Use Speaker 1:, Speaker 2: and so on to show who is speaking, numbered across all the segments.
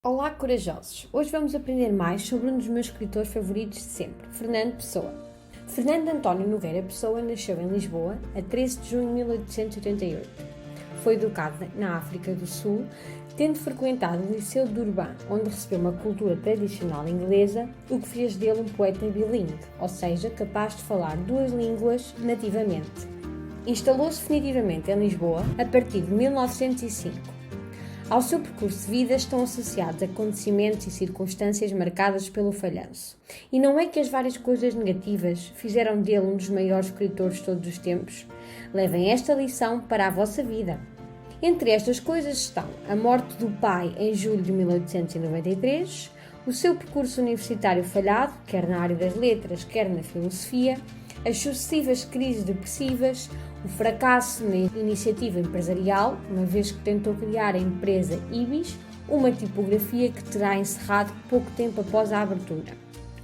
Speaker 1: Olá, corajosos! Hoje vamos aprender mais sobre um dos meus escritores favoritos de sempre, Fernando Pessoa. Fernando António Nogueira Pessoa nasceu em Lisboa a 13 de junho de 1888. Foi educado na África do Sul, tendo frequentado o Liceu de Durban, onde recebeu uma cultura tradicional inglesa, o que fez dele um poeta bilíngue, ou seja, capaz de falar duas línguas nativamente. Instalou-se definitivamente em Lisboa a partir de 1905. Ao seu percurso de vida estão associados acontecimentos e circunstâncias marcadas pelo falhanço. E não é que as várias coisas negativas fizeram dele um dos maiores escritores de todos os tempos? Levem esta lição para a vossa vida. Entre estas coisas estão a morte do pai em julho de 1893, o seu percurso universitário falhado, quer na área das letras, quer na filosofia, as sucessivas crises depressivas, o fracasso na iniciativa empresarial, uma vez que tentou criar a empresa Ibis, uma tipografia que terá encerrado pouco tempo após a abertura.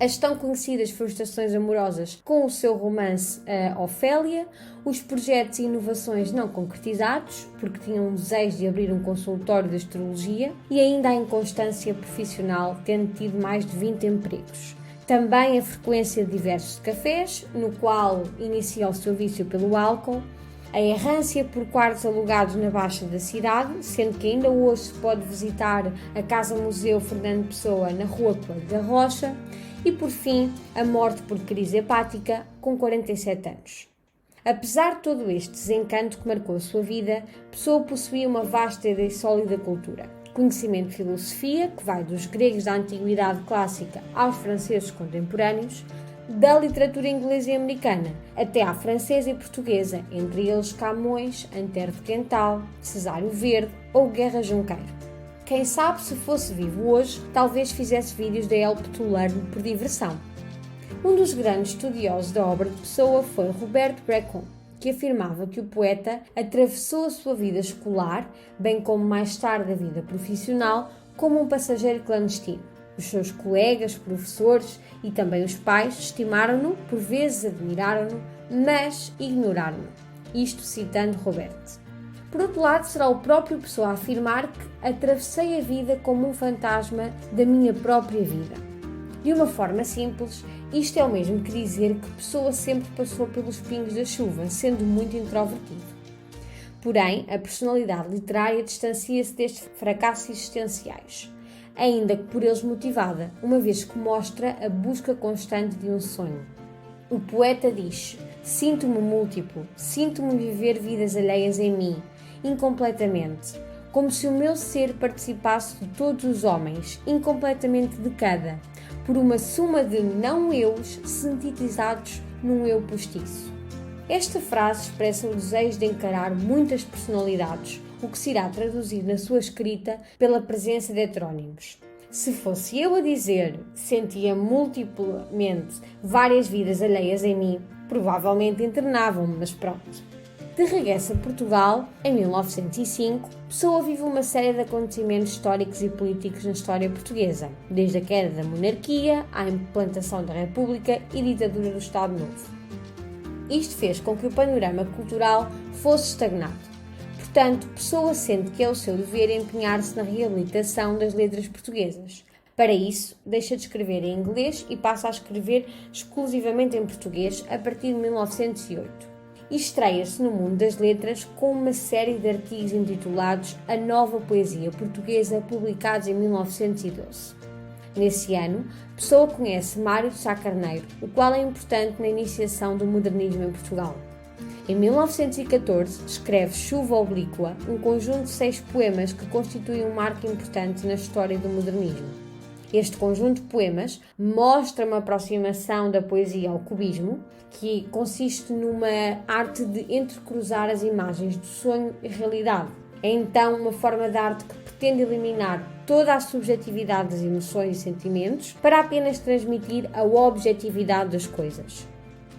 Speaker 1: As tão conhecidas frustrações amorosas com o seu romance Ofélia, os projetos e inovações não concretizados, porque tinham um desejo de abrir um consultório de astrologia, e ainda a inconstância profissional, tendo tido mais de 20 empregos. Também a frequência de diversos cafés, no qual inicia o seu vício pelo álcool, a errância por quartos alugados na Baixa da cidade, sendo que ainda hoje se pode visitar a Casa-Museu Fernando Pessoa na Rua Coelho da Rocha, e por fim, a morte por crise hepática com 47 anos. Apesar de todo este desencanto que marcou a sua vida, Pessoa possuía uma vasta e sólida cultura. Conhecimento de filosofia, que vai dos gregos da Antiguidade Clássica aos franceses contemporâneos, da literatura inglesa e americana, até à francesa e portuguesa, entre eles Camões, Antero de Quental, Cesário Verde ou Guerra Junqueiro. Quem sabe, se fosse vivo hoje, talvez fizesse vídeos da Help to Learn por diversão. Um dos grandes estudiosos da obra de Pessoa foi Roberto Brecon, que afirmava que o poeta atravessou a sua vida escolar, bem como mais tarde a vida profissional, como um passageiro clandestino. Os seus colegas, professores e também os pais estimaram-no, por vezes admiraram-no, mas ignoraram-no. Isto citando Roberto. Por outro lado, será o próprio Pessoa a afirmar que atravessei a vida como um fantasma da minha própria vida. De uma forma simples, isto é o mesmo que dizer que Pessoa sempre passou pelos pingos da chuva, sendo muito introvertido. Porém, a personalidade literária distancia-se destes fracassos existenciais, ainda que por eles motivada, uma vez que mostra a busca constante de um sonho. O poeta diz: sinto-me múltiplo, sinto-me viver vidas alheias em mim, incompletamente, como se o meu ser participasse de todos os homens, incompletamente de cada, por uma suma de não-eus sintetizados num eu postiço. Esta frase expressa o desejo de encarar muitas personalidades, o que se irá traduzir na sua escrita pela presença de heterónimos. Se fosse eu a dizer sentia multiplamente várias vidas alheias em mim, provavelmente internavam-me, mas pronto. De regresso a Portugal, em 1905, Pessoa vive uma série de acontecimentos históricos e políticos na história portuguesa, desde a queda da monarquia à implantação da República e ditadura do Estado Novo. Isto fez com que o panorama cultural fosse estagnado. Portanto, Pessoa sente que é o seu dever empenhar-se na reabilitação das letras portuguesas. Para isso, deixa de escrever em inglês e passa a escrever exclusivamente em português a partir de 1908. E estreia-se no mundo das letras com uma série de artigos intitulados A Nova Poesia Portuguesa, publicados em 1912. Nesse ano, Pessoa conhece Mário de Sá Carneiro, o qual é importante na iniciação do modernismo em Portugal. Em 1914, escreve Chuva Oblíqua, um conjunto de 6 poemas que constitui um marco importante na história do modernismo. Este conjunto de poemas mostra uma aproximação da poesia ao cubismo, que consiste numa arte de entrecruzar as imagens do sonho e realidade. É então uma forma de arte que pretende eliminar toda a subjetividade das emoções e sentimentos para apenas transmitir a objetividade das coisas.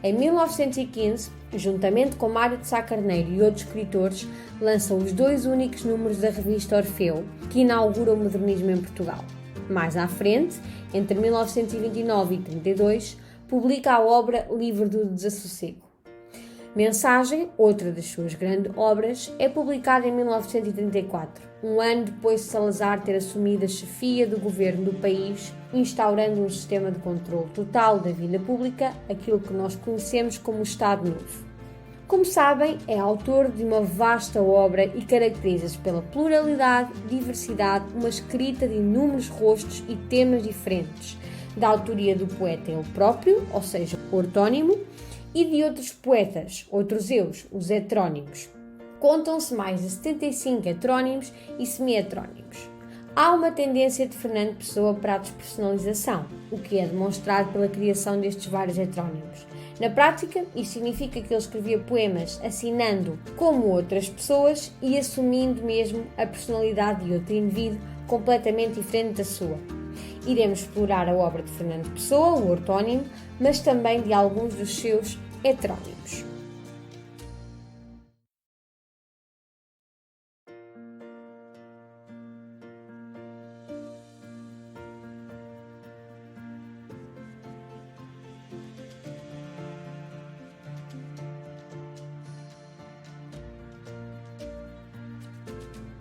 Speaker 1: Em 1915, juntamente com Mário de Sá Carneiro e outros escritores, lança os 2 únicos números da revista Orfeu, que inaugura o modernismo em Portugal. Mais à frente, entre 1929 e 1932, publica a obra Livro do Desassossego. Mensagem, outra das suas grandes obras, é publicada em 1934, um ano depois de Salazar ter assumido a chefia do governo do país, instaurando um sistema de controle total da vida pública, aquilo que nós conhecemos como o Estado Novo. Como sabem, é autor de uma vasta obra e caracteriza-se pela pluralidade, diversidade, uma escrita de inúmeros rostos e temas diferentes, da autoria do poeta ele próprio, ou seja, o ortónimo, e de outros poetas, outros eus, os heterónimos. Contam-se mais de 75 heterónimos e semi-heterónimos. Há uma tendência de Fernando Pessoa para a despersonalização, o que é demonstrado pela criação destes vários heterónimos. Na prática, isto significa que ele escrevia poemas assinando como outras pessoas e assumindo mesmo a personalidade de outro indivíduo completamente diferente da sua. Iremos explorar a obra de Fernando Pessoa, o ortónimo, mas também de alguns dos seus heterónimos.